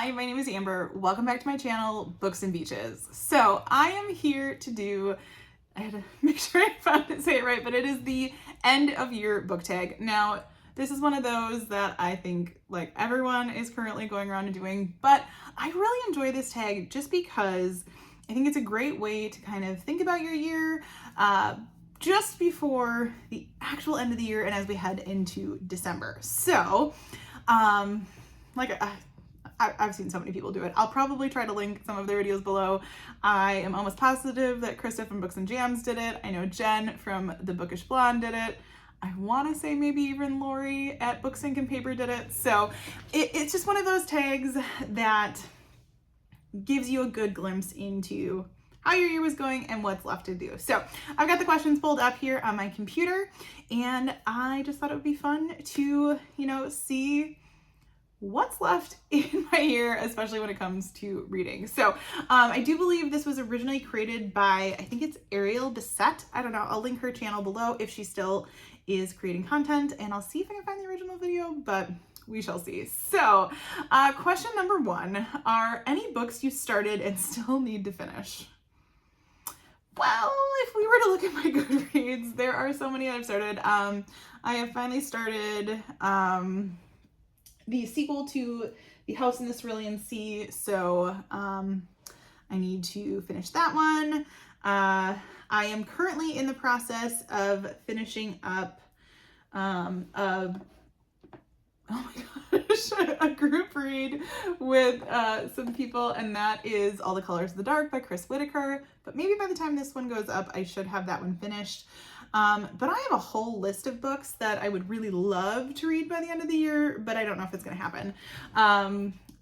Hi, my name is Amber. Welcome back to my channel, Books and Beaches. So I am here to do, I had to make sure I found it, say it right, but it is the end of year book tag. Now, this is one of those that I think like everyone is currently going around and doing, but I really enjoy this tag just because I think it's a great way to kind of think about your year just before the actual end of the year and as we head into December. So, I've seen so many people do it. I'll probably try to link some of their videos below. I am almost positive that Krista from Books and Jams did it. I know Jen from The Bookish Blonde did it. I want to say maybe even Lori at Books, Ink, and Paper did it. So it's just one of those tags that gives you a good glimpse into how your year was going and what's left to do. So I've got the questions pulled up here on my computer, and I just thought it would be fun to, see what's left in my year, especially when it comes to reading. So I do believe this was originally created by, I think it's Ariel Bissett. I don't know. I'll link her channel below if she still is creating content, and I'll see if I can find the original video, but we shall see. So question number 1, are any books you started and still need to finish? Well, if we were to look at my Goodreads, there are so many I've started. I have finally started the sequel to The House in the Cerulean Sea, so I need to finish that one. I am currently in the process of finishing up a group read with some people, and that is All the Colors of the Dark by Chris Whitaker. But maybe by the time this one goes up, I should have that one finished. But I have a whole list of books that I would really love to read by the end of the year, but I don't know if it's going to happen.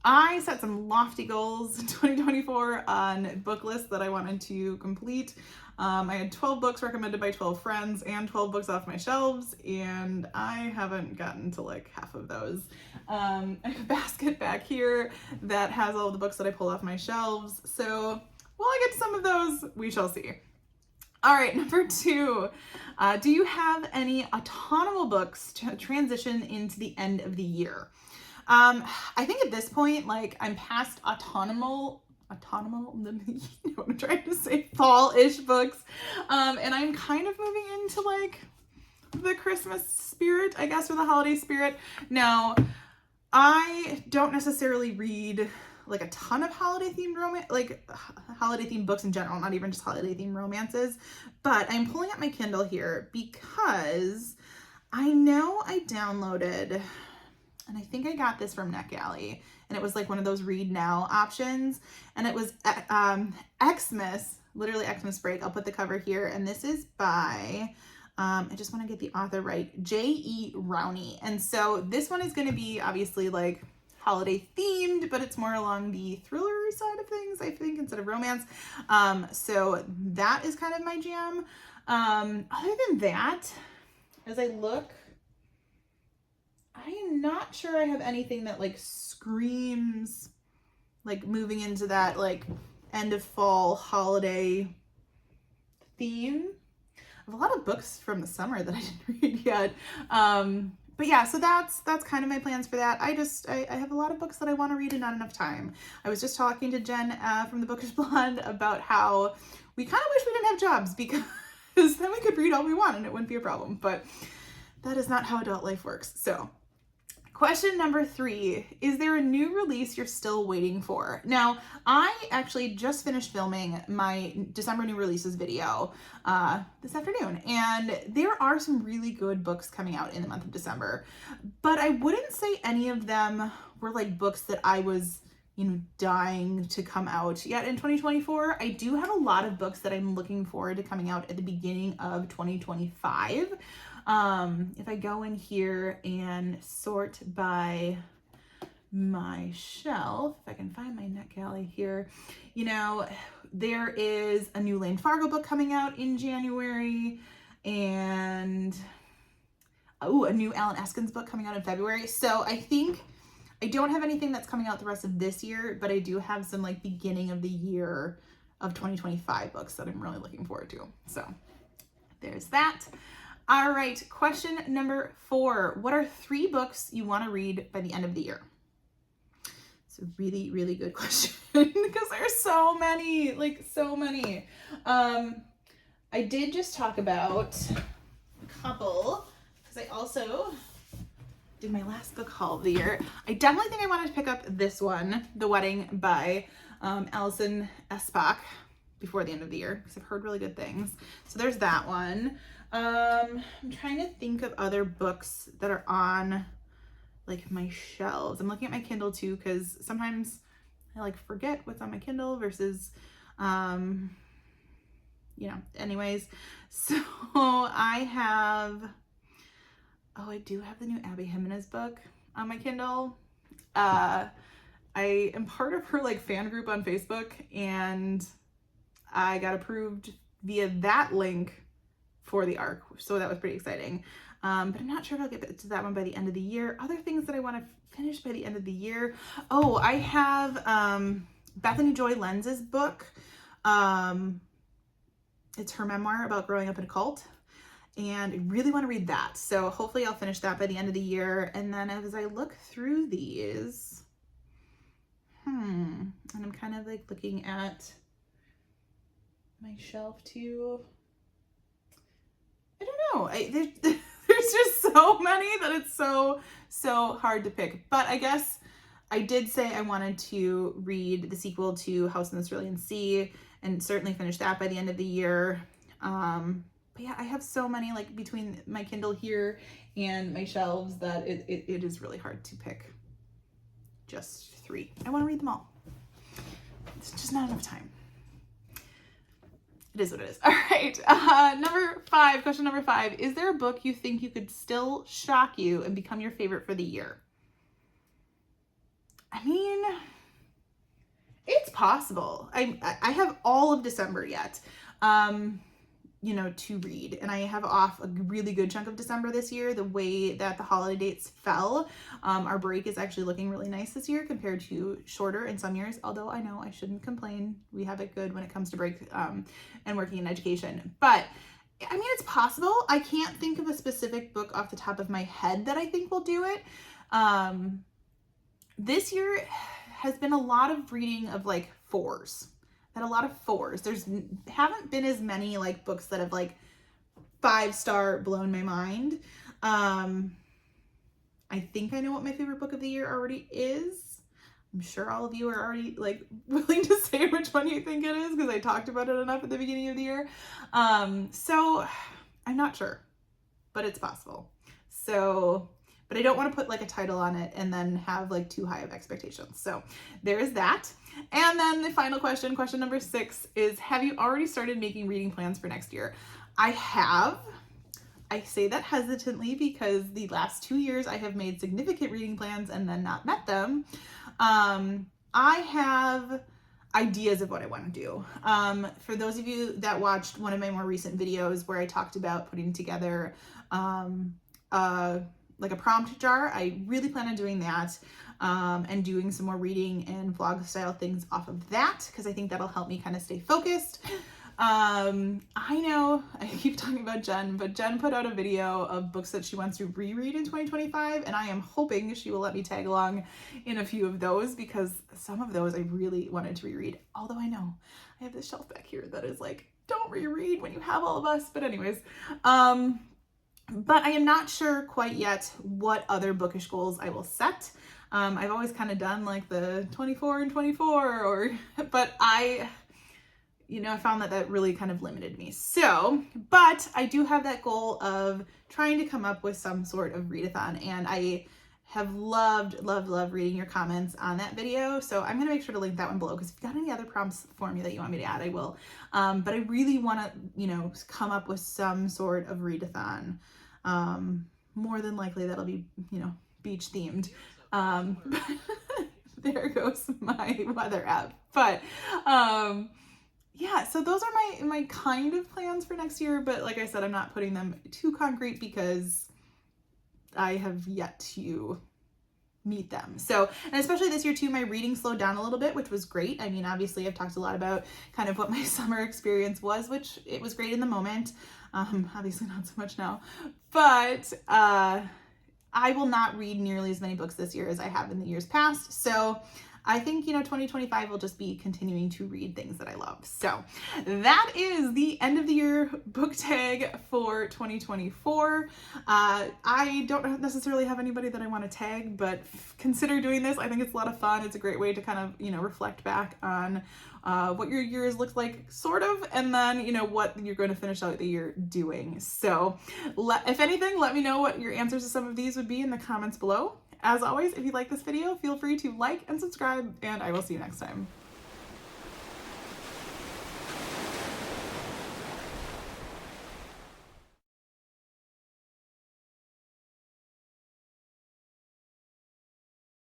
I set some lofty goals in 2024 on book lists that I wanted to complete. I had 12 books recommended by 12 friends and 12 books off my shelves, and I haven't gotten to like half of those. I have a basket back here that has all of the books that I pull off my shelves. So will I get to some of those? We shall see. All right, number 2, do you have any autumnal books to transition into the end of the year? I think at this point, like, I'm past autumnal, you know what I'm trying to say, fall-ish books, and I'm kind of moving into like the Christmas spirit, I guess, or the holiday spirit. Now, I don't necessarily read like a ton of holiday themed romance, like holiday themed books in general, not even just holiday themed romances, but I'm pulling up my Kindle here because I know I downloaded, and I think I got this from NetGalley, and it was like one of those read now options, and it was Xmas, literally Xmas Break. I'll put the cover here, and this is by I just want to get the author right, J.E. Rowney. And so this one is going to be obviously like holiday themed, but it's more along the thriller side of things, I think, instead of romance. So that is kind of my jam. Other than that, as I look, I am not sure I have anything that like screams like moving into that like end of fall holiday theme. I have a lot of books from the summer that I didn't read yet. But yeah, so that's kind of my plans for that. I have a lot of books that I want to read and not enough time. I was just talking to Jen from The Bookish Blonde about how we kind of wish we didn't have jobs because then we could read all we want and it wouldn't be a problem. But that is not how adult life works. So question number 3, is there a new release you're still waiting for? Now, I actually just finished filming my December new releases video this afternoon, and there are some really good books coming out in the month of December, but I wouldn't say any of them were like books that I was, dying to come out yet in 2024. I do have a lot of books that I'm looking forward to coming out at the beginning of 2025. If I go in here and sort by my shelf, if I can find my NetGalley here, there is a new Lane Fargo book coming out in January, and a new Alan Eskins book coming out in February. So I think I don't have anything that's coming out the rest of this year, but I do have some like beginning of the year of 2025 books that I'm really looking forward to. So there's that. All right, question number 4. What are 3 books you want to read by the end of the year? It's a really, really good question because there's so many, like so many. I did just talk about a couple because I also did my last book haul of the year. I definitely think I wanted to pick up this one, The Wedding by Alison Espach, before the end of the year because I've heard really good things. So there's that one. I'm trying to think of other books that are on like my shelves. I'm looking at my Kindle too because sometimes I like forget what's on my Kindle versus anyways. So I do have the new Abby Jimenez book on my Kindle. I am part of her like fan group on Facebook, and I got approved via that link for the ARC, so that was pretty exciting. But I'm not sure if I'll get to that one by the end of the year. Other things that I want to finish by the end of the year. Oh, I have Bethany Joy Lenz's book. It's her memoir about growing up in a cult, and I really want to read that. So hopefully I'll finish that by the end of the year. And then as I look through these, and I'm kind of like looking at my shelf too. I don't know. There's just so many that it's so hard to pick. But I guess I did say I wanted to read the sequel to House in the Cerulean Sea and certainly finish that by the end of the year. But yeah, I have so many like between my Kindle here and my shelves that it is really hard to pick just 3. I want to read them all. It's just not enough time. It is what it is. All right. Question number 5. Is there a book you think you could still shock you and become your favorite for the year? I mean, it's possible. I have all of December yet, to read. And I have off a really good chunk of December this year. The way that the holiday dates fell, our break is actually looking really nice this year compared to shorter in some years. Although I know I shouldn't complain. We have it good when it comes to break and working in education. But I mean, it's possible. I can't think of a specific book off the top of my head that I think will do it. This year has been a lot of reading of like 4s. And a lot of 4s. There's haven't been as many like books that have like 5-star blown my mind. I think I know what my favorite book of the year already is. I'm sure all of you are already like willing to say which one you think it is because I talked about it enough at the beginning of the year. So I'm not sure, but it's possible. But I don't want to put like a title on it and then have like too high of expectations. So there is that. And then the final question number 6 is, have you already started making reading plans for next year? I have. I say that hesitantly because the last 2 years I have made significant reading plans and then not met them. I have ideas of what I want to do. For those of you that watched one of my more recent videos where I talked about putting together like a prompt jar, I really plan on doing that and doing some more reading and vlog style things off of that because I think that'll help me kind of stay focused. I know I keep talking about Jen, but Jen put out a video of books that she wants to reread in 2025, and I am hoping she will let me tag along in a few of those because some of those I really wanted to reread. Although I know I have this shelf back here that is like, don't reread when you have all of us. But anyways, but I am not sure quite yet what other bookish goals I will set. I've always kind of done like the 24 and 24 but I found that really kind of limited me. So, but I do have that goal of trying to come up with some sort of readathon, and I have loved reading your comments on that video. So I'm going to make sure to link that one below because if you've got any other prompts for me that you want me to add, I will. But I really want to, come up with some sort of readathon. More than likely that'll be, beach themed. There goes my weather app. But, yeah, so those are my kind of plans for next year. But like I said, I'm not putting them too concrete because I have yet to meet them. So, and especially this year too, my reading slowed down a little bit, which was great. I mean, obviously I've talked a lot about kind of what my summer experience was, which it was great in the moment. Obviously not so much now, but, I will not read nearly as many books this year as I have in the years past. So, I think, 2025 will just be continuing to read things that I love. So that is the end of the year book tag for 2024. I don't necessarily have anybody that I want to tag, but consider doing this. I think it's a lot of fun. It's a great way to kind of, reflect back on what your years looks like, sort of, and then, what you're going to finish out the year doing. So if anything, let me know what your answers to some of these would be in the comments below. As always, if you like this video, feel free to like and subscribe, and I will see you next time.